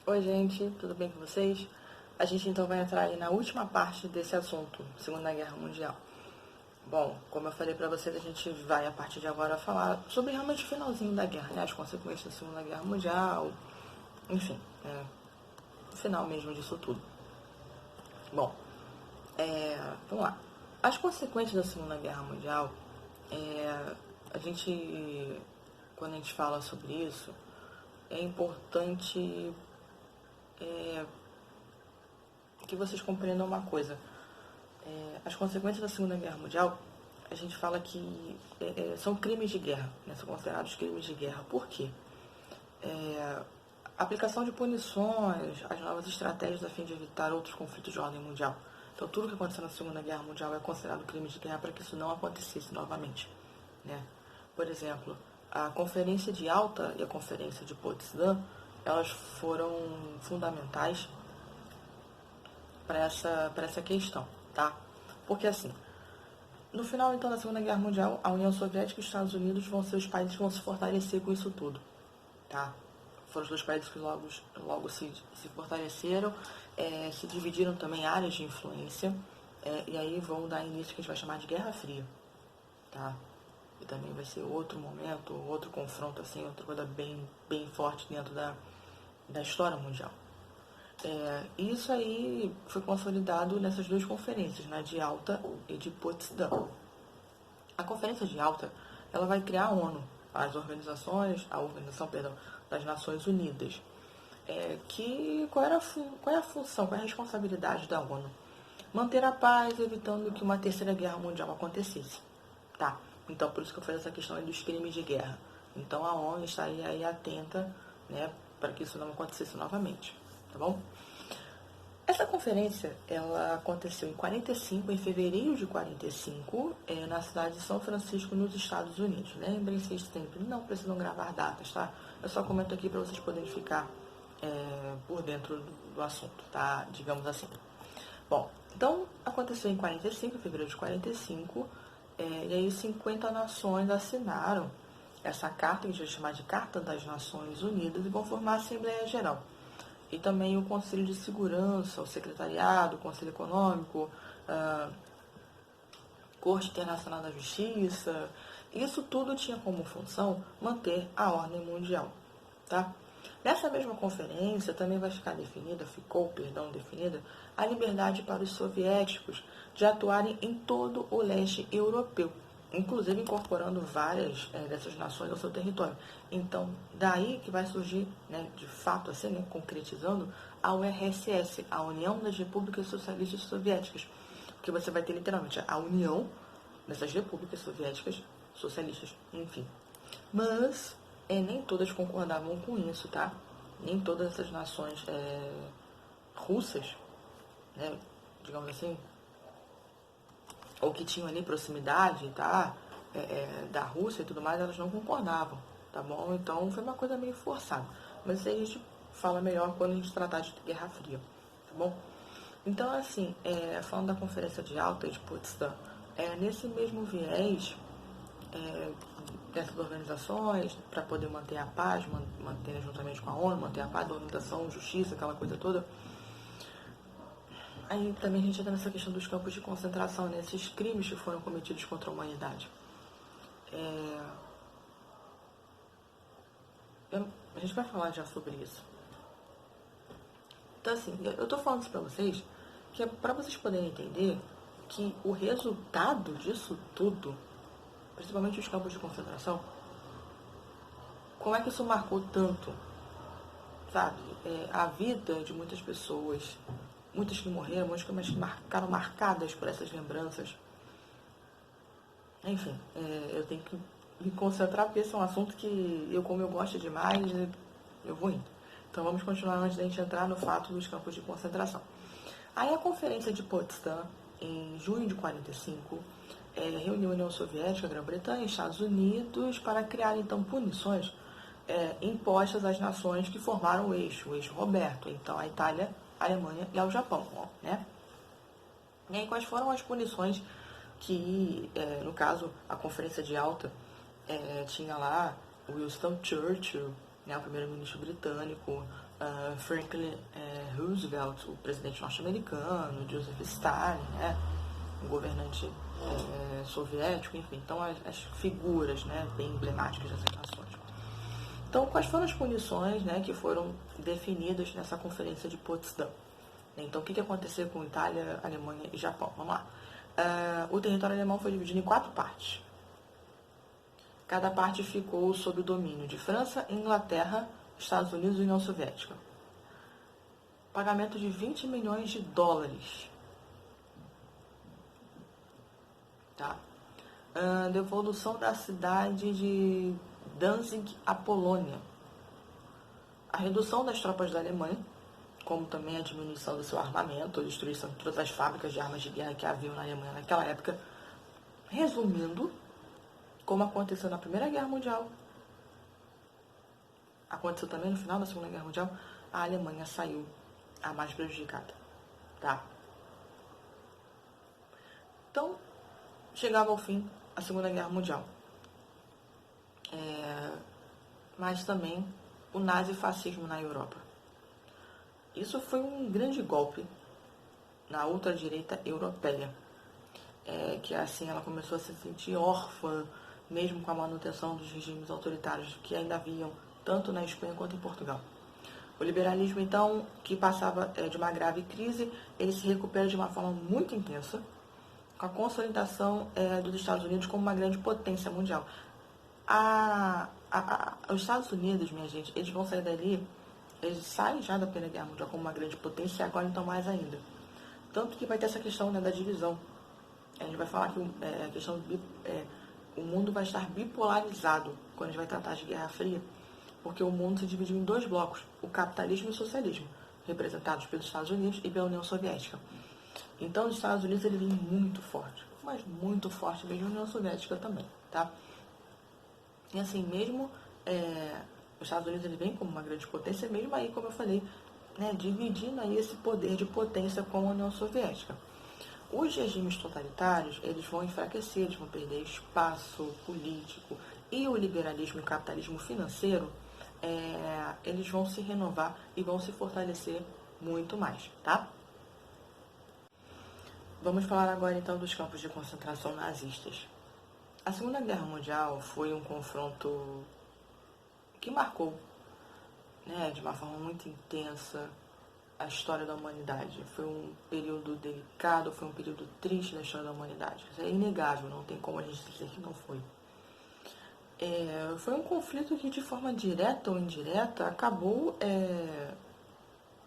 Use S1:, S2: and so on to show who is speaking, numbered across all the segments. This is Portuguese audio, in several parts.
S1: Oi, gente, tudo bem com vocês? A gente então vai entrar aí na última parte desse assunto, Segunda Guerra Mundial. Bom, como eu falei pra vocês, a gente vai a partir de agora falar sobre realmente o finalzinho da guerra, né? As consequências da Segunda Guerra Mundial, enfim, o final mesmo disso tudo. Bom, vamos lá. As consequências da Segunda Guerra Mundial, a gente, quando a gente fala sobre isso, é importante que vocês compreendam uma coisa. As consequências da Segunda Guerra Mundial, a gente fala que são crimes de guerra, né? São considerados crimes de guerra. Por quê? A aplicação de punições, as novas estratégias a fim de evitar outros conflitos de ordem mundial. Então, tudo que aconteceu na Segunda Guerra Mundial é considerado crime de guerra para que isso não acontecesse novamente, né? Por exemplo, a Conferência de Yalta e a Conferência de Potsdam, elas foram fundamentais para essa questão, tá? Porque assim, no final então da Segunda Guerra Mundial, a União Soviética e os Estados Unidos vão ser os países que vão se fortalecer com isso tudo, tá? Foram os dois países que logo se fortaleceram, se dividiram também áreas de influência, e aí vão dar início que a gente vai chamar de Guerra Fria, tá? E também vai ser outro momento, outro confronto, assim, outra coisa bem forte dentro da história mundial. Isso aí foi consolidado nessas duas conferências, né, de Yalta e de Potsdam. A Conferência de Yalta, ela vai criar a ONU, a Organização, perdão, das Nações Unidas. Qual é a função, qual é a responsabilidade da ONU? Manter a paz, evitando que uma terceira guerra mundial acontecesse. Tá? Então, por isso que eu falei essa questão aí dos crimes de guerra. Então, a ONU estaria aí atenta, né, para que isso não acontecesse novamente. Tá bom? Essa conferência, ela aconteceu em 45, em fevereiro de 45, na cidade de São Francisco, nos Estados Unidos. Lembrem-se sempre, não precisam gravar datas, tá? Eu só comento aqui para vocês poderem ficar por dentro do assunto, tá? Digamos assim. Bom, então aconteceu em 45, em fevereiro de 45, e aí 50 nações assinaram essa carta, que a gente vai chamar de Carta das Nações Unidas, e vão formar a Assembleia Geral. E também o Conselho de Segurança, o Secretariado, o Conselho Econômico, a Corte Internacional da Justiça. Isso tudo tinha como função manter a ordem mundial, tá? Nessa mesma conferência também ficou definida, a liberdade para os soviéticos de atuarem em todo o leste europeu, inclusive incorporando várias dessas nações ao seu território. Então, daí que vai surgir, né, de fato, assim, né, concretizando, a URSS, a União das Repúblicas Socialistas Soviéticas, porque você vai ter literalmente a união dessas repúblicas soviéticas socialistas, enfim. Mas nem todas concordavam com isso, tá? Nem todas essas nações russas, né, digamos assim, ou que tinham ali proximidade, tá? Da Rússia e tudo mais, elas não concordavam, tá bom? Então foi uma coisa meio forçada. Mas isso aí a gente fala melhor quando a gente tratar de Guerra Fria, tá bom? Então, assim, falando da Conferência de Yalta e de Potsdam, nesse mesmo viés dessas organizações, para poder manter a paz, manter juntamente com a ONU, manter a paz, a organização, justiça, aquela coisa toda. Aí também a gente entra nessa questão dos campos de concentração, nesses crimes que foram cometidos contra a humanidade. A gente vai falar já sobre isso. Então, assim, eu tô falando isso pra vocês, que é pra vocês poderem entender que o resultado disso tudo, principalmente os campos de concentração, como é que isso marcou tanto, sabe? A vida de muitas pessoas, muitas que morreram, muitas que ficaram marcadas por essas lembranças. Enfim, eu tenho que me concentrar porque esse é um assunto que como eu gosto demais, eu vou indo. Então vamos continuar antes da gente entrar no fato dos campos de concentração. Aí a Conferência de Potsdam, em junho de 45, reuniu a União Soviética, a Grã-Bretanha e Estados Unidos para criar então punições impostas às nações que formaram o eixo Roberto, então a Itália, a Alemanha e ao Japão, né? E aí quais foram as punições que, no caso, a Conferência de Yalta tinha lá o Winston Churchill, né, o primeiro-ministro britânico, Franklin Roosevelt, o presidente norte-americano, Joseph Stalin, né, o governante soviético, enfim. Então, as figuras, né, bem emblemáticas dessas nações. Então, quais foram as punições, né, que foram definidas nessa conferência de Potsdam? Então, o que aconteceu com Itália, Alemanha e Japão? Vamos lá. O território alemão foi dividido em 4 partes. Cada parte ficou sob o domínio de França, Inglaterra, Estados Unidos e União Soviética. Pagamento de 20 milhões de dólares. Tá? Devolução da cidade de Danzig à Polônia. A redução das tropas da Alemanha, como também a diminuição do seu armamento, a destruição de todas as fábricas de armas de guerra que haviam na Alemanha naquela época. Resumindo, como aconteceu na Primeira Guerra Mundial, aconteceu também no final da Segunda Guerra Mundial, a Alemanha saiu a mais prejudicada. Tá? Então, chegava ao fim a Segunda Guerra Mundial. Mas também o nazifascismo na Europa. Isso foi um grande golpe na ultradireita europeia. Que assim ela começou a se sentir órfã, mesmo com a manutenção dos regimes autoritários que ainda haviam, tanto na Espanha quanto em Portugal. O liberalismo, então, que passava de uma grave crise, ele se recupera de uma forma muito intensa, com a consolidação dos Estados Unidos como uma grande potência mundial. Os Estados Unidos, minha gente, eles vão sair dali, eles saem já da Primeira Guerra Mundial como uma grande potência e agora então mais ainda. Tanto que vai ter essa questão, né, da divisão. A gente vai falar que a questão o mundo vai estar bipolarizado quando a gente vai tratar de Guerra Fria, porque o mundo se dividiu em 2 blocos, o capitalismo e o socialismo, representados pelos Estados Unidos e pela União Soviética. Então, os Estados Unidos ele vem muito forte, mas muito forte mesmo a União Soviética também, tá? E assim, mesmo os Estados Unidos ele vem como uma grande potência, mesmo aí, como eu falei, né, dividindo aí esse poder de potência com a União Soviética. Os regimes totalitários, eles vão enfraquecer, eles vão perder espaço político, e o liberalismo e o capitalismo financeiro, eles vão se renovar e vão se fortalecer muito mais, tá? Vamos falar agora então dos campos de concentração nazistas. A Segunda Guerra Mundial foi um confronto que marcou, né, de uma forma muito intensa a história da humanidade. Foi um período delicado, foi um período triste da história da humanidade. Isso é inegável, não tem como a gente dizer que não foi. Foi um conflito que, de forma direta ou indireta, acabou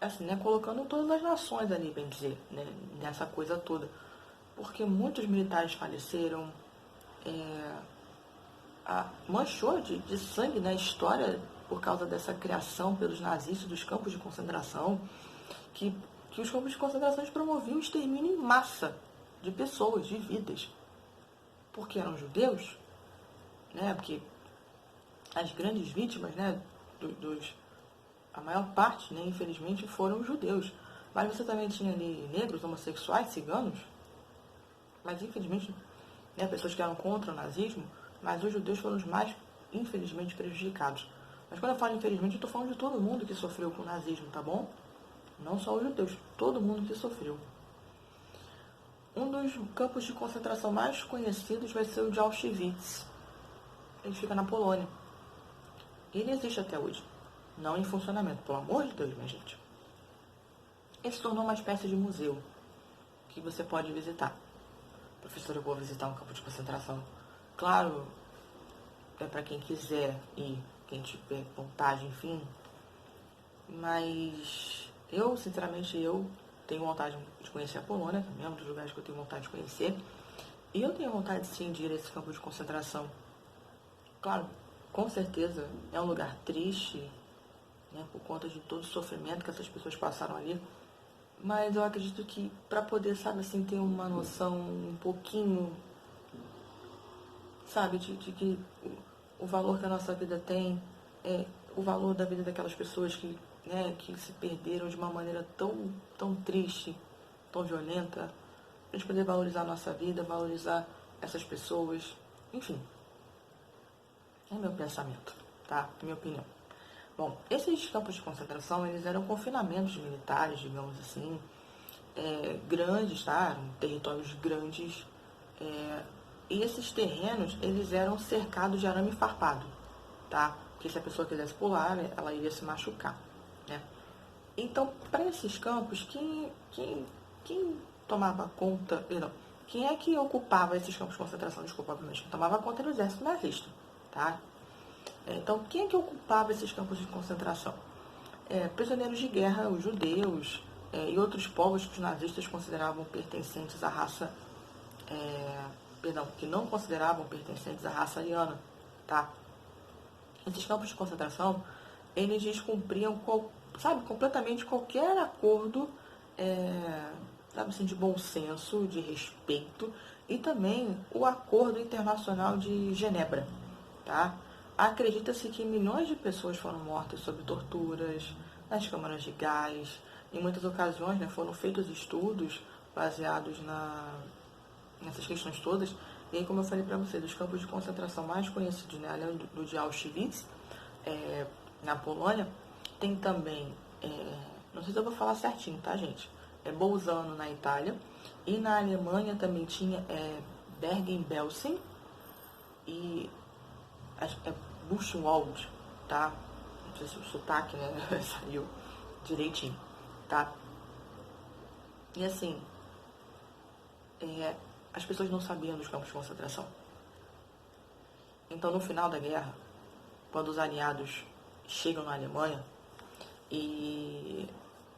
S1: assim, né, colocando todas as nações ali, bem dizer, né, nessa coisa toda. Porque muitos militares faleceram, manchou de sangue na história por causa dessa criação pelos nazistas dos campos de concentração, que os campos de concentração promoviam o extermínio em massa de pessoas, de vidas. Porque eram judeus, né? Porque as grandes vítimas, né, a maior parte, né, infelizmente, foram judeus. Mas você também tinha ali negros, homossexuais, ciganos, mas infelizmente, né, pessoas que eram contra o nazismo, mas os judeus foram os mais, infelizmente, prejudicados. Mas quando eu falo infelizmente, eu estou falando de todo mundo que sofreu com o nazismo, tá bom? Não só os judeus, todo mundo que sofreu. Um dos campos de concentração mais conhecidos vai ser o de Auschwitz. Ele fica na Polônia. Ele existe até hoje. Não em funcionamento, pelo amor de Deus, minha gente. Ele se tornou uma espécie de museu que você pode visitar. Professor, eu vou visitar um campo de concentração. Claro, é para quem quiser ir, quem tiver vontade, enfim. Mas eu, sinceramente, tenho vontade de conhecer a Polônia, também é um dos lugares que eu tenho vontade de conhecer. E eu tenho vontade, sim, de ir a esse campo de concentração. Claro, com certeza, é um lugar triste, né, por conta de todo o sofrimento que essas pessoas passaram ali. Mas eu acredito que para poder, sabe, assim, ter uma noção um pouquinho, sabe, de que o valor que a nossa vida tem, o valor da vida daquelas pessoas que, né, que se perderam de uma maneira tão triste, tão violenta, a gente poder valorizar a nossa vida, valorizar essas pessoas, enfim. É meu pensamento, tá? É minha opinião. Bom, esses campos de concentração, eles eram confinamentos militares, digamos assim, grandes, tá? Eram territórios grandes. E esses terrenos, eles eram cercados de arame farpado, tá? Porque se a pessoa quisesse pular, ela iria se machucar, né? Então, para esses campos, quem tomava conta, perdão, quem é que ocupava esses campos de concentração? Desculpa, obviamente, quem tomava conta era o exército nazista, tá? Então, quem é que ocupava esses campos de concentração? Prisioneiros de guerra, os judeus e outros povos que os nazistas consideravam pertencentes à raça, perdão, que não consideravam pertencentes à raça ariana, tá? Esses campos de concentração, eles descumpriam, sabe, completamente qualquer acordo, sabe assim, de bom senso, de respeito, e também o Acordo Internacional de Genebra, tá? Acredita-se que milhões de pessoas foram mortas sob torturas, nas câmaras de gás. Em muitas ocasiões, né, foram feitos estudos baseados nessas questões todas. E aí, como eu falei para vocês, os campos de concentração mais conhecidos, né, além do de Auschwitz, na Polônia, tem também, não sei se eu vou falar certinho, tá, gente? Bolzano, na Itália. E na Alemanha também tinha Bergen-Belsen e Buchenwald, tá? Não sei se o sotaque, né, saiu direitinho, tá? E assim, as pessoas não sabiam dos campos de concentração. Então, no final da guerra, quando os aliados chegam na Alemanha,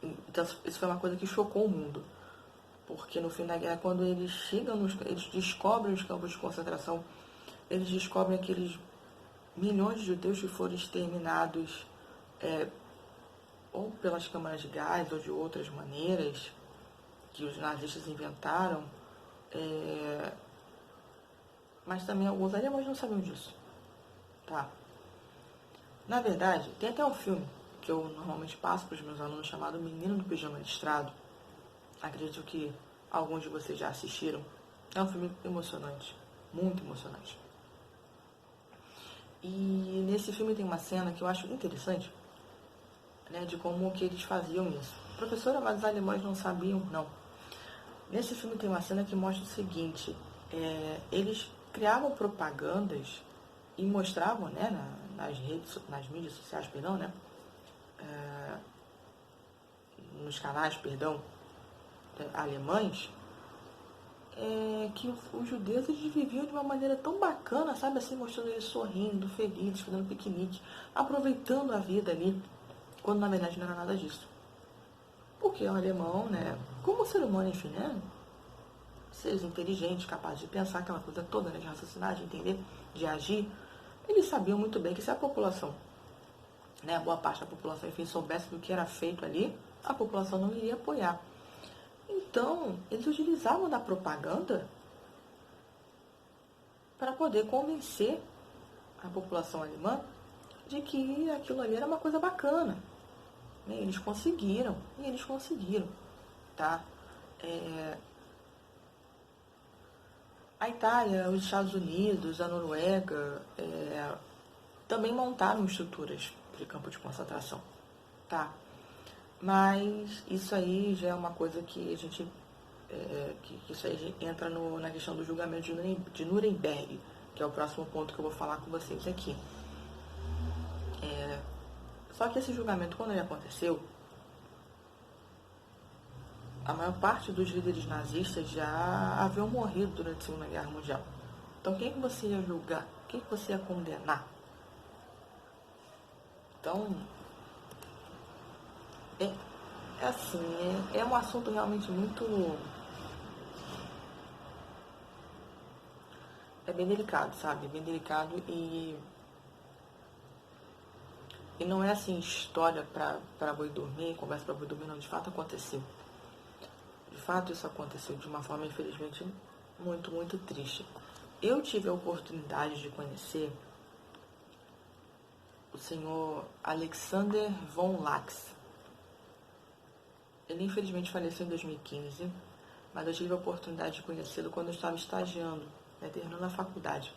S1: então, isso foi uma coisa que chocou o mundo. Porque no fim da guerra, quando eles chegam, eles descobrem os campos de concentração, eles descobrem aqueles milhões de judeus que foram exterminados ou pelas câmaras de gás ou de outras maneiras que os nazistas inventaram, mas também alguns alemães não sabiam disso, tá? Na verdade, tem até um filme que eu normalmente passo para os meus alunos chamado Menino do Pijama Listrado. Acredito que alguns de vocês já assistiram. É um filme emocionante, muito emocionante. E nesse filme tem uma cena que eu acho interessante, né, de como que eles faziam isso. Professora, mas os alemães não sabiam? Não. Nesse filme tem uma cena que mostra o seguinte, eles criavam propagandas e mostravam, né, nas mídias sociais, perdão, né, nos canais, perdão, alemães, que os judeus eles viviam de uma maneira tão bacana, sabe, assim, mostrando eles sorrindo, felizes, fazendo piquenique, aproveitando a vida ali, quando na verdade não era nada disso. Porque o alemão, né, como ser humano, enfim, né, seres inteligentes, capazes de pensar aquela coisa toda, né, de raciocinar, de entender, de agir, eles sabiam muito bem que se a população, né, boa parte da população, enfim, soubesse do que era feito ali, a população não iria apoiar. Então, eles utilizavam da propaganda para poder convencer a população alemã de que aquilo ali era uma coisa bacana. Né? Eles conseguiram, tá? A Itália, os Estados Unidos, a Noruega também montaram estruturas de campo de concentração, tá? Mas isso aí já é uma coisa que a gente que isso aí entra na questão do julgamento de Nuremberg, que é o próximo ponto que eu vou falar com vocês aqui. Só que esse julgamento, quando ele aconteceu, a maior parte dos líderes nazistas já haviam morrido durante a Segunda Guerra Mundial. Então, quem que você ia julgar? Quem que você ia condenar? Então, assim, é um assunto realmente muito... É bem delicado, sabe? Bem delicado e não é assim história para boi dormir, conversa para boi dormir, não. De fato aconteceu. De fato isso aconteceu de uma forma, infelizmente, muito, muito triste. Eu tive a oportunidade de conhecer o senhor Alexander von Lax. Ele infelizmente faleceu em 2015, mas eu tive a oportunidade de conhecê-lo quando eu estava estagiando, terminando a faculdade.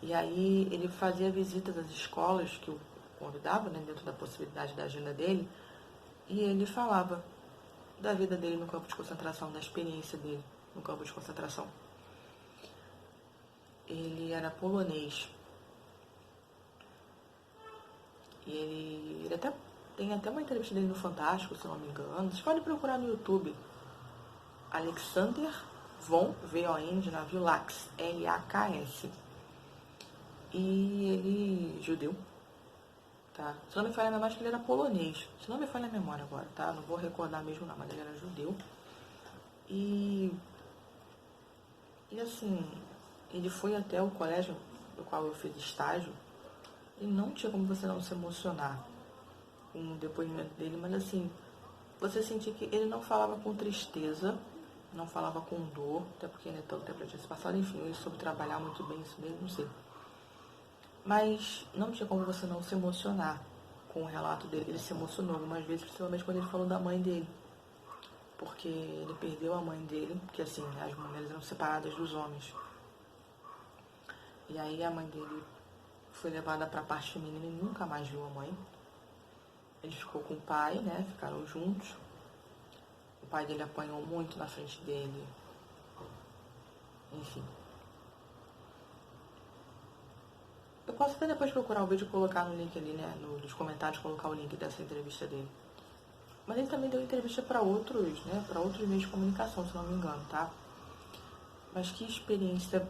S1: E aí ele fazia visitas às escolas que o quando dava, né, dentro da possibilidade da agenda dele, e ele falava da vida dele no campo de concentração, da experiência dele no campo de concentração. Ele era polonês. E ele até tem até uma entrevista dele no Fantástico, se não me engano. Vocês podem procurar no YouTube. Alexander von, V-O-N, de navio Lax, L-A-K-S. E ele, judeu, tá? Se não me falha a memória, acho que ele era polonês. Se não me falha a memória agora, tá? Não vou recordar mesmo não, mas ele era judeu. E assim, ele foi até o colégio do qual eu fiz estágio e não tinha como você não se emocionar com o depoimento dele, mas assim, você sentia que ele não falava com tristeza, não falava com dor, até porque né, tanto tempo já tinha se passado, enfim, ele soube trabalhar muito bem isso mesmo, não sei. Mas não tinha como você não se emocionar com o relato dele. Ele se emocionou algumas vezes, principalmente quando ele falou da mãe dele. Porque ele perdeu a mãe dele, porque assim, as mulheres eram separadas dos homens. E aí a mãe dele foi levada para a parte feminina e nunca mais viu a mãe. Ele ficou com o pai, né? Ficaram juntos. O pai dele apanhou muito na frente dele. Enfim. Eu posso até depois procurar o vídeo e colocar no link ali, né? Nos comentários, colocar o link dessa entrevista dele. Mas ele também deu entrevista para outros, né? Para outros meios de comunicação, se não me engano, tá? Mas que experiência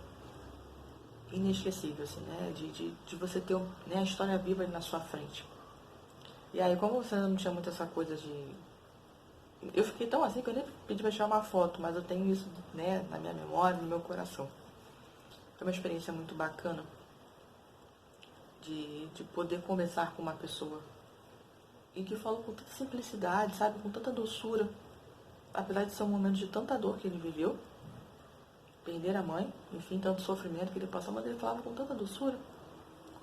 S1: inesquecível, assim, né? De você ter né, a história viva ali na sua frente. E aí, como você não tinha muito essa coisa de... Eu fiquei tão assim que eu nem pedi pra tirar uma foto, mas eu tenho isso, né, na minha memória, no meu coração. Foi uma experiência muito bacana de poder conversar com uma pessoa e que falou com tanta simplicidade, sabe, com tanta doçura, apesar de ser um momento de tanta dor que ele viveu, perder a mãe, enfim, tanto sofrimento que ele passou, mas ele falava com tanta doçura,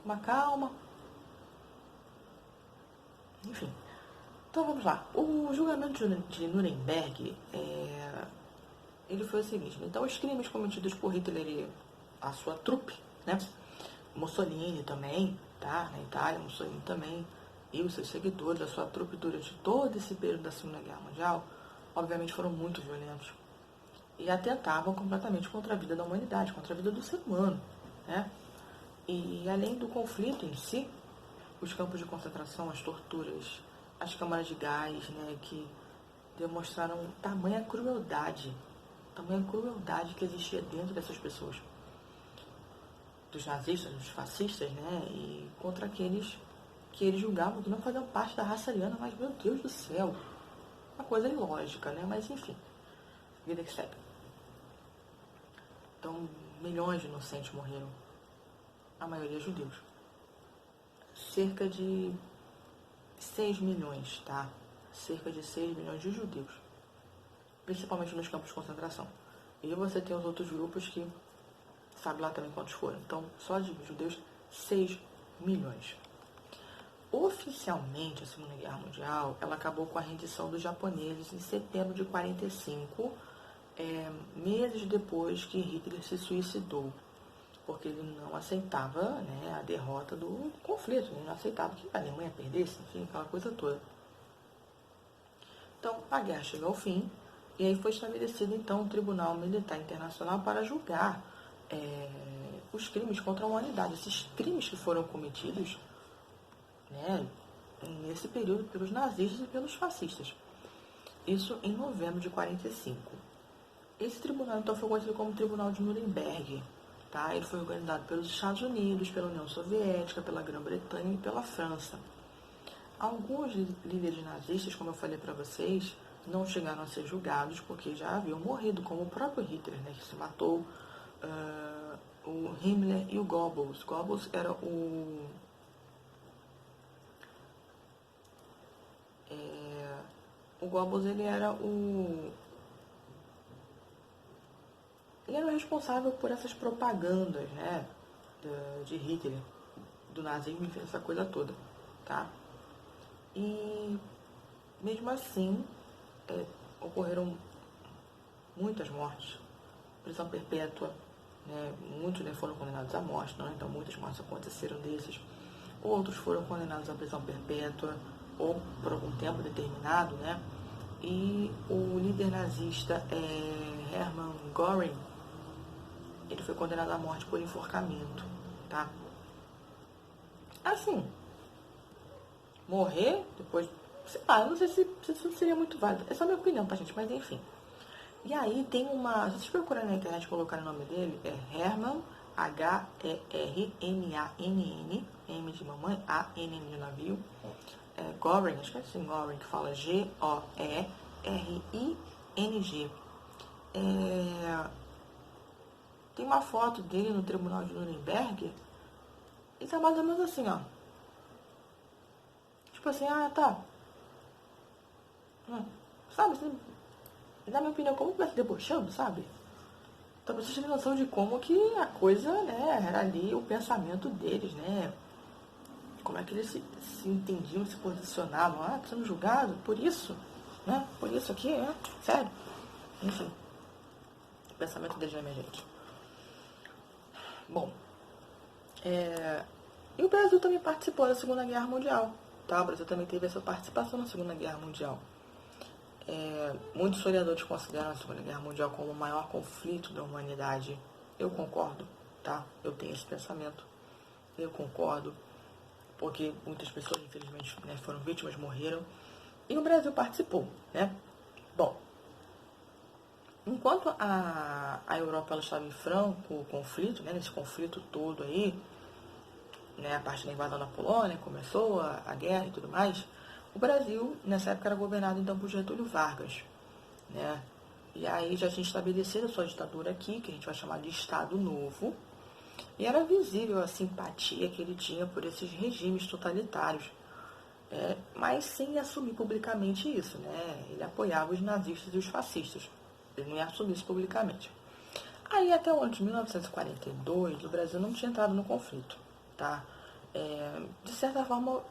S1: com uma calma, enfim. Então vamos lá. O julgamento de Nuremberg, ele foi o seguinte. Então os crimes cometidos por Hitler e a sua trupe, né? Mussolini também, tá? Na Itália, Mussolini também, e os seus seguidores, a sua trupe durante todo esse período da Segunda Guerra Mundial, obviamente foram muito violentos. E atentavam completamente contra a vida da humanidade, contra a vida do ser humano, né? E além do conflito em si, os campos de concentração, as torturas, as câmaras de gás, né, que demonstraram tamanha crueldade que existia dentro dessas pessoas, dos nazistas, dos fascistas, né, e contra aqueles que eles julgavam que não faziam parte da raça ariana, mas, meu Deus do céu, uma coisa ilógica, né, mas enfim, vida que segue. Então, milhões de inocentes morreram, a maioria judeus. Cerca de 6 milhões, tá? Cerca de 6 milhões de judeus, principalmente nos campos de concentração. E você tem os outros grupos que sabe lá também quantos foram. Então, só de judeus, 6 milhões. Oficialmente, a Segunda Guerra Mundial, ela acabou com a rendição dos japoneses em setembro de 45, meses depois que Hitler se suicidou, porque ele não aceitava, né, a derrota do conflito, ele não aceitava que a Alemanha perdesse, enfim, aquela coisa toda. Então, a guerra chegou ao fim, e aí foi estabelecido, então, um Tribunal Militar Internacional para julgar os crimes contra a humanidade, esses crimes que foram cometidos, né, nesse período pelos nazistas e pelos fascistas. Isso em novembro de 45. Esse tribunal, então, foi conhecido como Tribunal de Nuremberg. Tá? Ele foi organizado pelos Estados Unidos, pela União Soviética, pela Grã-Bretanha e pela França. Alguns líderes nazistas, como eu falei para vocês, não chegaram a ser julgados porque já haviam morrido, como o próprio Hitler, né, que se matou, o Himmler e o Goebbels. Goebbels era o Goebbels, ele era o responsável por essas propagandas, né, de Hitler, do nazismo, enfim, essa coisa toda, tá? E mesmo assim, ocorreram muitas mortes, prisão perpétua, né? Muitos, né, foram condenados à morte, não? Então muitas mortes aconteceram desses. outros foram condenados à prisão perpétua ou por algum tempo determinado, né? E o líder nazista Hermann Göring, ele foi condenado à morte por enforcamento, tá? Assim, morrer depois, sei lá, eu não sei se isso seria muito válido. É só minha opinião, tá, gente? Mas enfim. E aí tem uma, se vocês procurarem na internet e colocarem o nome dele, é Hermann, H-E-R-M-A-N-N, M de mamãe, A-N-N de navio, Göring, acho que é assim, Göring, que fala G-O-E-R-I-N-G. Tem uma foto dele no tribunal de Nuremberg, e tá mais ou menos assim, ó. Tipo assim, tá. Sabe, assim, na minha opinião, como vai se debochando, sabe? Então, pra vocês terem noção de como que a coisa, né, era ali o pensamento deles, né? Como é que eles se entendiam, se posicionavam. Tá sendo julgado por isso, né? Por isso aqui, sério. Enfim, o pensamento deles, né, minha gente? Bom, e o Brasil também participou da Segunda Guerra Mundial, tá? O Brasil também teve essa participação na Segunda Guerra Mundial. Muitos historiadores consideram a Segunda Guerra Mundial como o maior conflito da humanidade. Eu concordo, tá? Eu tenho esse pensamento. Eu concordo, porque muitas pessoas, infelizmente, né, foram vítimas, morreram. E o Brasil participou, né? Bom, enquanto a Europa ela estava em franco conflito, né, nesse conflito todo aí, né, a partir da invasão da Polônia, começou a guerra e tudo mais, o Brasil, nessa época, era governado então por Getúlio Vargas, né? E aí já tinha estabelecido a sua ditadura aqui, que a gente vai chamar de Estado Novo, e era visível a simpatia que ele tinha por esses regimes totalitários, mas sem assumir publicamente isso, né? Ele apoiava os nazistas e os fascistas, ele não ia assumir isso publicamente. Aí até o ano de 1942, o Brasil não tinha entrado no conflito, tá? De certa forma,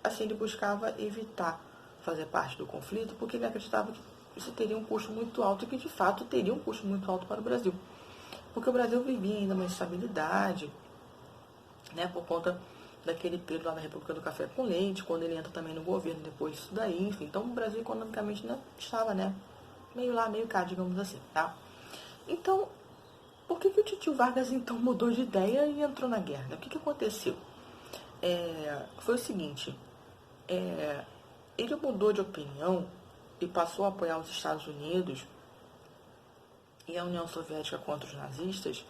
S1: assim, ele buscava evitar fazer parte do conflito, porque ele acreditava que isso teria um custo muito alto e que, de fato, teria um custo muito alto para o Brasil. Porque o Brasil vivia ainda uma instabilidade, né, por conta daquele período lá na República do Café com Leite, quando ele entra também no governo depois disso daí, enfim. Então, o Brasil, economicamente, né, estava, né, meio lá, meio cá, digamos assim, tá? Então, por que o Titio Vargas, então, mudou de ideia e entrou na guerra? O que aconteceu? Foi o seguinte, ele mudou de opinião e passou a apoiar os Estados Unidos e a União Soviética contra os nazistas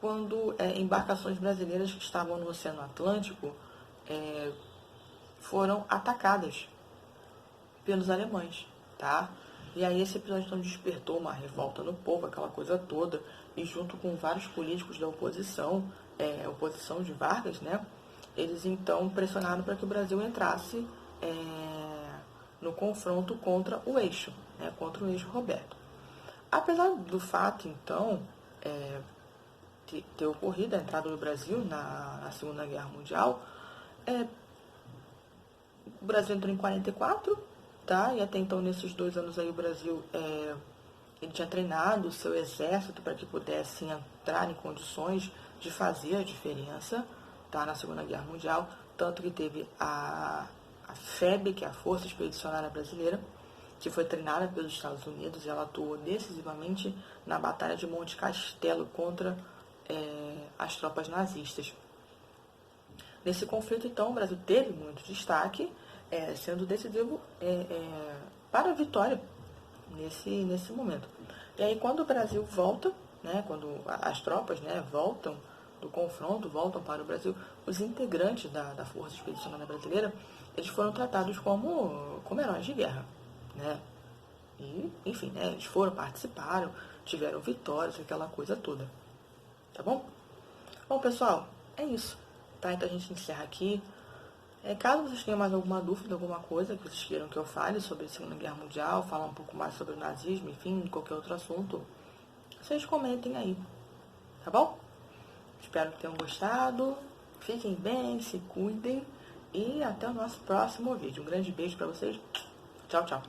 S1: quando embarcações brasileiras que estavam no Oceano Atlântico foram atacadas pelos alemães, tá? E aí esse episódio então despertou uma revolta no povo, aquela coisa toda, e junto com vários políticos da oposição, oposição de Vargas, né? Eles então pressionaram para que o Brasil entrasse no confronto contra o eixo, né? Contra o eixo Roberto. Apesar do fato, então, ter ocorrido a entrada do Brasil na Segunda Guerra Mundial, o Brasil entrou em 44, tá? E até então, nesses 2 anos aí, o Brasil ele tinha treinado o seu exército para que pudesse entrar em condições de fazer a diferença, tá? Na Segunda Guerra Mundial, tanto que teve a FEB, que é a Força Expedicionária Brasileira, que foi treinada pelos Estados Unidos, e ela atuou decisivamente na Batalha de Monte Castelo contra as tropas nazistas. Nesse conflito, então, o Brasil teve muito destaque, sendo decisivo para a vitória nesse momento. E aí, quando o Brasil volta, né, quando as tropas, né, voltam do confronto, voltam para o Brasil, os integrantes da Força Expedicionária Brasileira, eles foram tratados como heróis de guerra, né? E, enfim, né, eles participaram, tiveram vitórias, aquela coisa toda. Tá bom? Bom, pessoal, é isso. Tá? Então a gente encerra aqui. Caso vocês tenham mais alguma dúvida, alguma coisa que vocês queiram que eu fale sobre a Segunda Guerra Mundial, falar um pouco mais sobre o nazismo, enfim, qualquer outro assunto, vocês comentem aí. Tá bom? Espero que tenham gostado. Fiquem bem, se cuidem e até o nosso próximo vídeo. Um grande beijo pra vocês. Tchau, tchau.